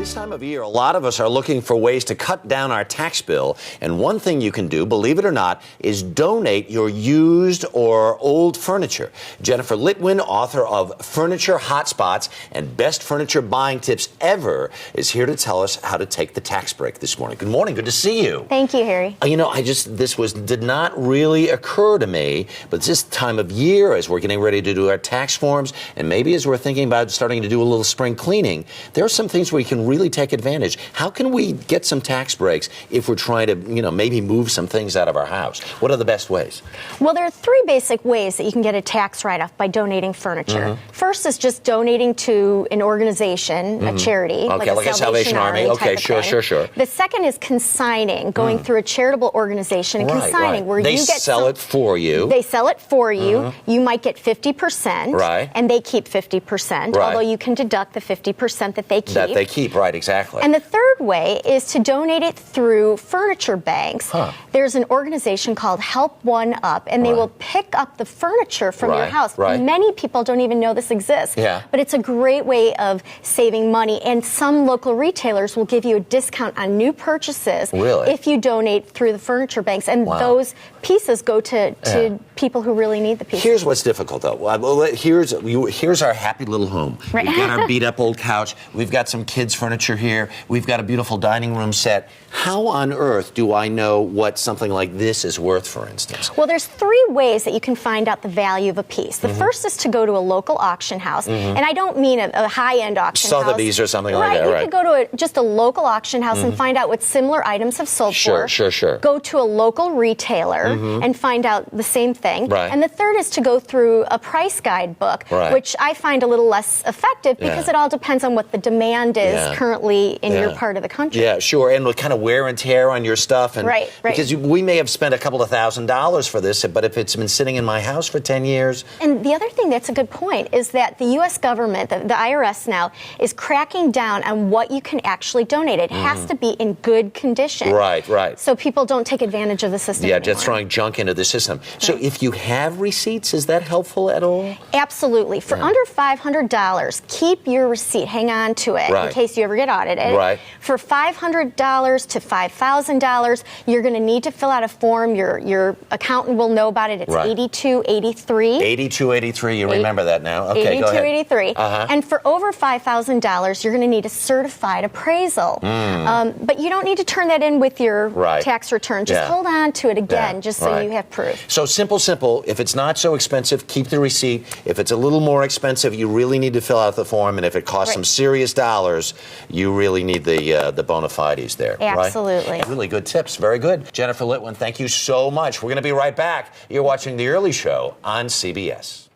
This time of year, a lot of us are looking for ways to cut down our tax bill. And one thing you can do, believe it or not, is donate your used or old furniture. Jennifer Litwin, author of Furniture Hotspots and Best Furniture Buying Tips Ever, is here to tell us how to take the tax break this morning. Good morning. Good to see you. Thank you, Harry. You know, did not really occur to me, but this time of year, as we're getting ready to do our tax forms, and maybe as we're thinking about starting to do a little spring cleaning, there are some things where you can really take advantage. How can we get some tax breaks if we're trying to, maybe move some things out of our house? What are the best ways? Well, there are three basic ways that you can get a tax write-off by donating furniture. Mm-hmm. First is just donating to an organization, a charity, like a Salvation Army. Okay, sure. The second is consigning, going through a charitable organization and consigning, where they you get sell it for you. They sell it for you. You might get 50%, and they keep 50%, although you can deduct the 50% that they keep. Right, exactly. And the third way is to donate it through furniture banks. There's an organization called Help One Up, and they will pick up the furniture from your house. Many people don't even know this exists, but it's a great way of saving money, and some local retailers will give you a discount on new purchases if you donate through the furniture banks, and those pieces go to people who really need the pieces. Here's what's difficult, though. Here's our happy little home. We've got our beat-up old couch. We've got some kids' furniture here. We've got a beautiful dining room set. How on earth do I know what something like this is worth, for instance? Well, there's three ways that you can find out the value of a piece. The first is to go to a local auction house, and I don't mean a high-end auction house. Sotheby's or something like that, You could go to just a local auction house and find out what similar items have sold for. Sure. Go to a local retailer and find out the same thing. And the third is to go through a price guide book, which I find a little less effective because it all depends on what the demand is currently in your part of the country. Yeah, sure. And what kind of wear and tear on your stuff. And because we may have spent a couple of $1,000s for this, but if it's been sitting in my house for 10 years. And the other thing that's a good point is that the U.S. government, the IRS now, is cracking down on what you can actually donate. It has to be in good condition. Right. So people don't take advantage of the system anymore. Just throwing junk into the system. So if you have receipts, is that helpful at all? Absolutely. For under $500, keep your receipt. Hang on to it in case you ever get audited. For $500 to $5,000, you're going to need to fill out a form. Your accountant will know about it. It's 8283. 8283. You remember that now. Okay, go ahead. 8283. And for over $5,000, you're going to need a certified appraisal. But you don't need to turn that in with your tax return. Just hold on to it again, just so you have proof. So simple. If it's not so expensive, keep the receipt. If it's a little more expensive, you really need to fill out the form. And if it costs some serious dollars, you really need the bona fides there. Absolutely. Really good tips. Very good. Jennifer Litwin, thank you so much. We're going to be right back. You're watching The Early Show on CBS.